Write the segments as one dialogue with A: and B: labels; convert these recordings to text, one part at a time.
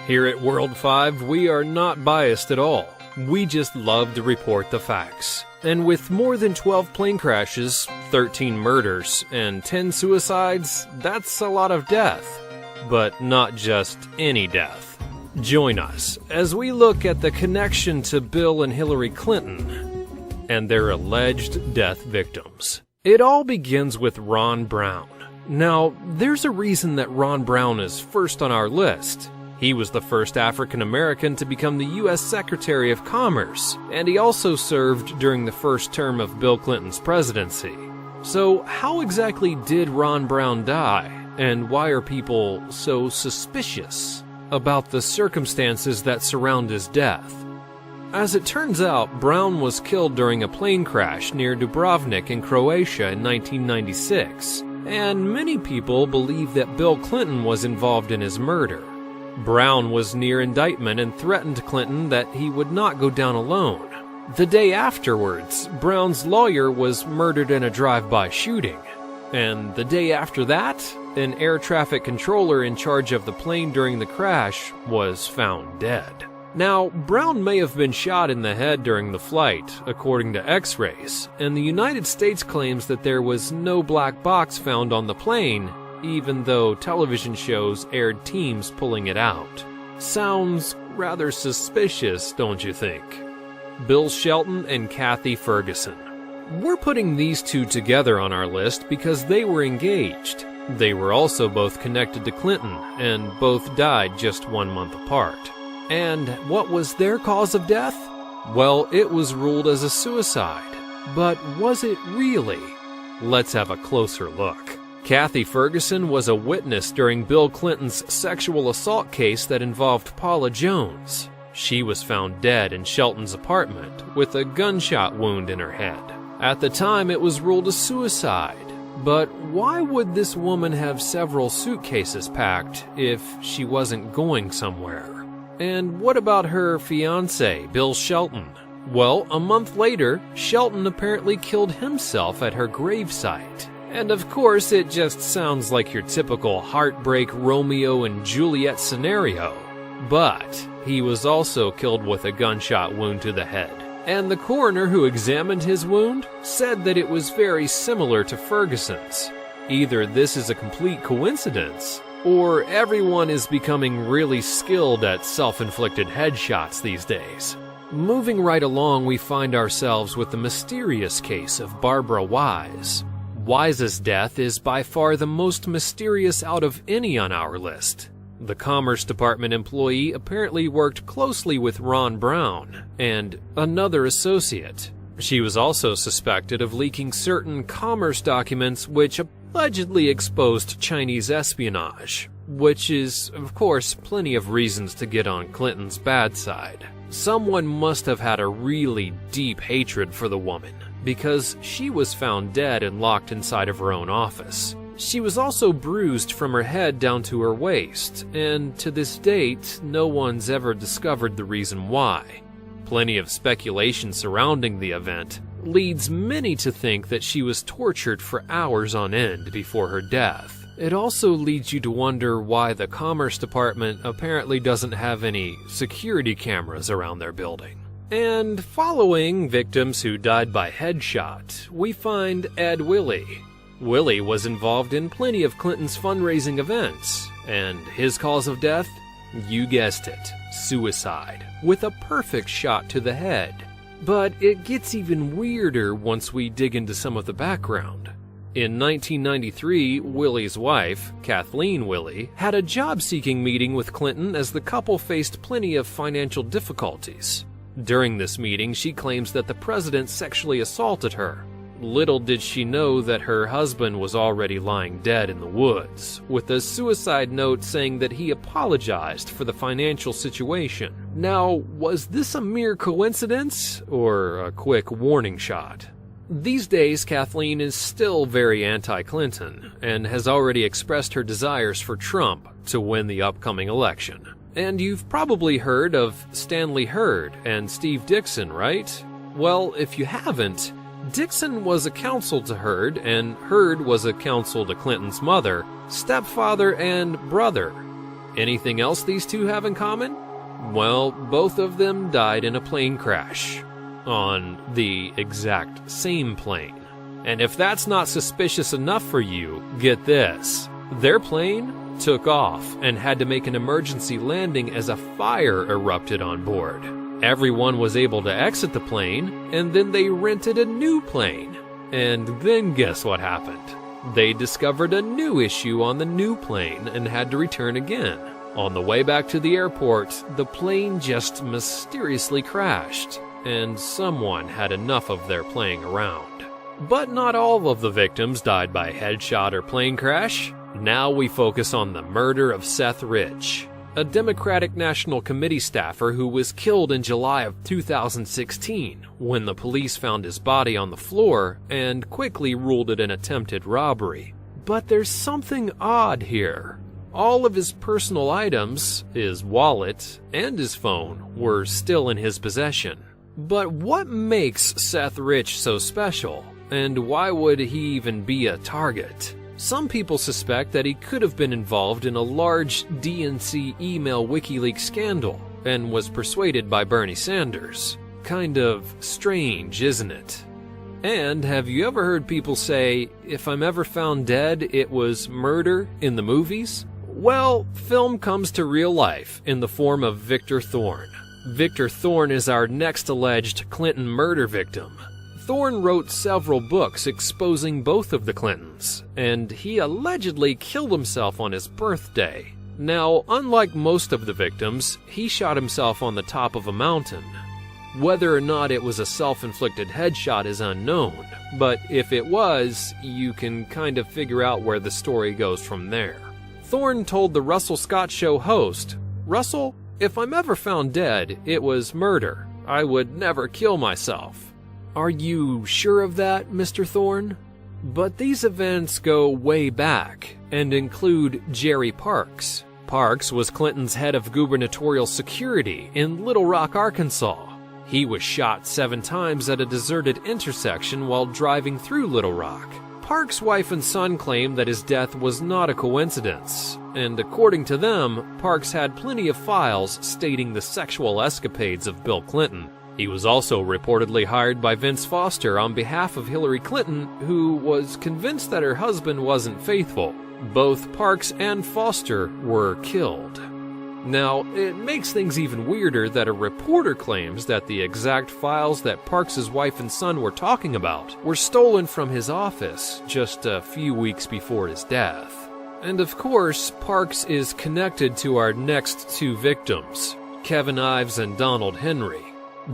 A: Here at World 5, we are not biased at all. We just love to report the facts. And with more than 12 plane crashes, 13 murders, and 10 suicides, that's a lot of death. But not just any death. Join us as we look at the connection to Bill and Hillary Clinton and their alleged death victims. It all begins with Ron Brown. Now, there's a reason that Ron Brown is first on our list. He was the first African American to become the U.S. Secretary of Commerce, and he also served during the first term of Bill Clinton's presidency. So, how exactly did Ron Brown die, and why are people so suspicious about the circumstances that surround his death? As it turns out, Brown was killed during a plane crash near Dubrovnik in Croatia in 1996, and many people believe that Bill Clinton was involved in his murder. Brown was near indictment and threatened Clinton that he would not go down alone. The day afterwards, Brown's lawyer was murdered in a drive-by shooting. And the day after that, an air traffic controller in charge of the plane during the crash was found dead. Now, Brown may have been shot in the head during the flight, according to X-rays, and the United States claims that there was no black box found on the plane, even though television shows aired teams pulling it out. Sounds rather suspicious, don't you think? Bill Shelton and Kathy Ferguson. We're putting these two together on our list because they were engaged. They were also both connected to Clinton, and both died just 1 month apart. And what was their cause of death? Well, it was ruled as a suicide. But was it really? Let's have a closer look. Kathy Ferguson was a witness during Bill Clinton's sexual assault case that involved Paula Jones. She was found dead in Shelton's apartment with a gunshot wound in her head. At the time, it was ruled a suicide. But why would this woman have several suitcases packed if she wasn't going somewhere? And what about her fiancé, Bill Shelton? Well, a month later, Shelton apparently killed himself at her gravesite. And of course, it just sounds like your typical heartbreak Romeo and Juliet scenario. But he was also killed with a gunshot wound to the head. And the coroner who examined his wound said that it was very similar to Ferguson's. Either this is a complete coincidence, or everyone is becoming really skilled at self-inflicted headshots these days. Moving right along, we find ourselves with the mysterious case of Barbara Wise. Wise's death is by far the most mysterious out of any on our list. The Commerce Department employee apparently worked closely with Ron Brown and another associate. She was also suspected of leaking certain commerce documents which allegedly exposed Chinese espionage, which is, of course, plenty of reasons to get on Clinton's bad side. Someone must have had a really deep hatred for the woman, because she was found dead and locked inside of her own office. She was also bruised from her head down to her waist, and to this date, no one's ever discovered the reason why. Plenty of speculation surrounding the event leads many to think that she was tortured for hours on end before her death. It also leads you to wonder why the Commerce Department apparently doesn't have any security cameras around their building. And following victims who died by headshot, we find Ed Willie. Willie was involved in plenty of Clinton's fundraising events, and his cause of death? You guessed it, suicide, with a perfect shot to the head. But it gets even weirder once we dig into some of the background. In 1993, Willie's wife, Kathleen Willie, had a job-seeking meeting with Clinton as the couple faced plenty of financial difficulties. During this meeting, she claims that the president sexually assaulted her. Little did she know that her husband was already lying dead in the woods, with a suicide note saying that he apologized for the financial situation. Now, was this a mere coincidence, or a quick warning shot? These days, Kathleen is still very anti-Clinton, and has already expressed her desires for Trump to win the upcoming election. And you've probably heard of Stanley Hurd and Steve Dixon, right? Well, if you haven't, Dixon was a counsel to Hurd, and Hurd was a counsel to Clinton's mother, stepfather, and brother. Anything else these two have in common? Well, both of them died in a plane crash. On the exact same plane. And if that's not suspicious enough for you, get this. Their plane took off and had to make an emergency landing as a fire erupted on board. Everyone was able to exit the plane, and then they rented a new plane. And then guess what happened? They discovered a new issue on the new plane and had to return again. On the way back to the airport, the plane just mysteriously crashed, and someone had enough of their playing around. But not all of the victims died by headshot or plane crash. Now we focus on the murder of Seth Rich, a Democratic National Committee staffer who was killed in July of 2016 when the police found his body on the floor and quickly ruled it an attempted robbery. But there's something odd here. All of his personal items, his wallet, and his phone were still in his possession. But what makes Seth Rich so special? And why would he even be a target? Some people suspect that he could have been involved in a large DNC email WikiLeaks scandal and was persuaded by Bernie Sanders. Kind of strange, isn't it? And have you ever heard people say, if I'm ever found dead, it was murder in the movies? Well, film comes to real life in the form of Victor Thorne. Victor Thorne is our next alleged Clinton murder victim. Thorne wrote several books exposing both of the Clintons, and he allegedly killed himself on his birthday. Now, unlike most of the victims, he shot himself on the top of a mountain. Whether or not it was a self-inflicted headshot is unknown, but if it was, you can kind of figure out where the story goes from there. Thorne told the Russell Scott Show host, "Russell, if I'm ever found dead, it was murder. I would never kill myself." Are you sure of that, Mr. Thorne? But these events go way back and include Jerry Parks. Parks was Clinton's head of gubernatorial security in Little Rock, Arkansas. He was shot 7 times at a deserted intersection while driving through Little Rock. Parks' wife and son claim that his death was not a coincidence, and according to them, Parks had plenty of files stating the sexual escapades of Bill Clinton. He was also reportedly hired by Vince Foster on behalf of Hillary Clinton, who was convinced that her husband wasn't faithful. Both Parks and Foster were killed. Now, it makes things even weirder that a reporter claims that the exact files that Parks' wife and son were talking about were stolen from his office just a few weeks before his death. And of course, Parks is connected to our next 2 victims, Kevin Ives and Donald Henry.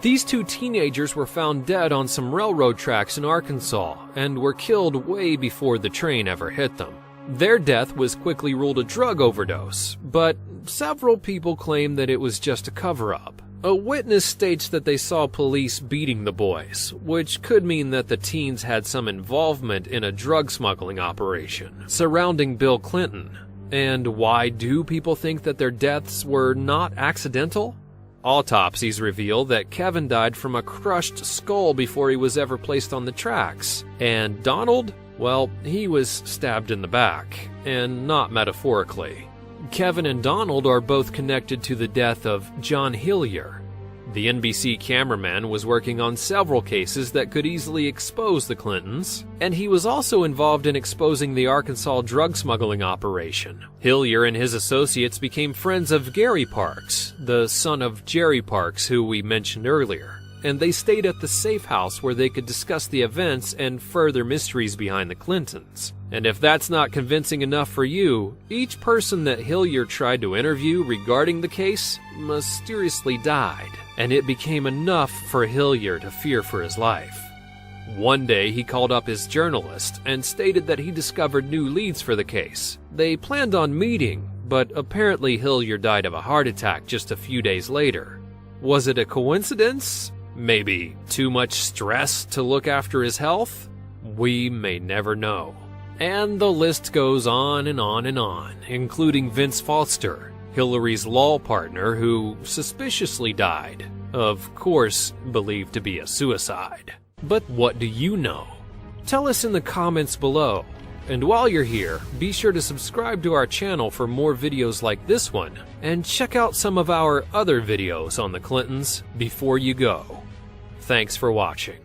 A: These 2 teenagers were found dead on some railroad tracks in Arkansas and were killed way before the train ever hit them. Their death was quickly ruled a drug overdose, but several people claim that it was just a cover-up. A witness states that they saw police beating the boys, which could mean that the teens had some involvement in a drug smuggling operation surrounding Bill Clinton. And why do people think that their deaths were not accidental? Autopsies reveal that Kevin died from a crushed skull before he was ever placed on the tracks. And Donald? Well, he was stabbed in the back, and not metaphorically. Kevin and Donald are both connected to the death of John Hillier. The NBC cameraman was working on several cases that could easily expose the Clintons, and he was also involved in exposing the Arkansas drug smuggling operation. Hillier and his associates became friends of Gary Parks, the son of Jerry Parks, who we mentioned earlier, and they stayed at the safe house where they could discuss the events and further mysteries behind the Clintons. And if that's not convincing enough for you, each person that Hillier tried to interview regarding the case mysteriously died, and it became enough for Hillier to fear for his life. One day he called up his journalist and stated that he discovered new leads for the case. They planned on meeting, but apparently Hillier died of a heart attack just a few days later. Was it a coincidence? Maybe too much stress to look after his health? We may never know. And the list goes on and on and on, including Vince Foster, Hillary's law partner, who suspiciously died. Of course, believed to be a suicide. But what do you know? Tell us in the comments below. And while you're here, be sure to subscribe to our channel for more videos like this one, and check out some of our other videos on the Clintons before you go. Thanks for watching.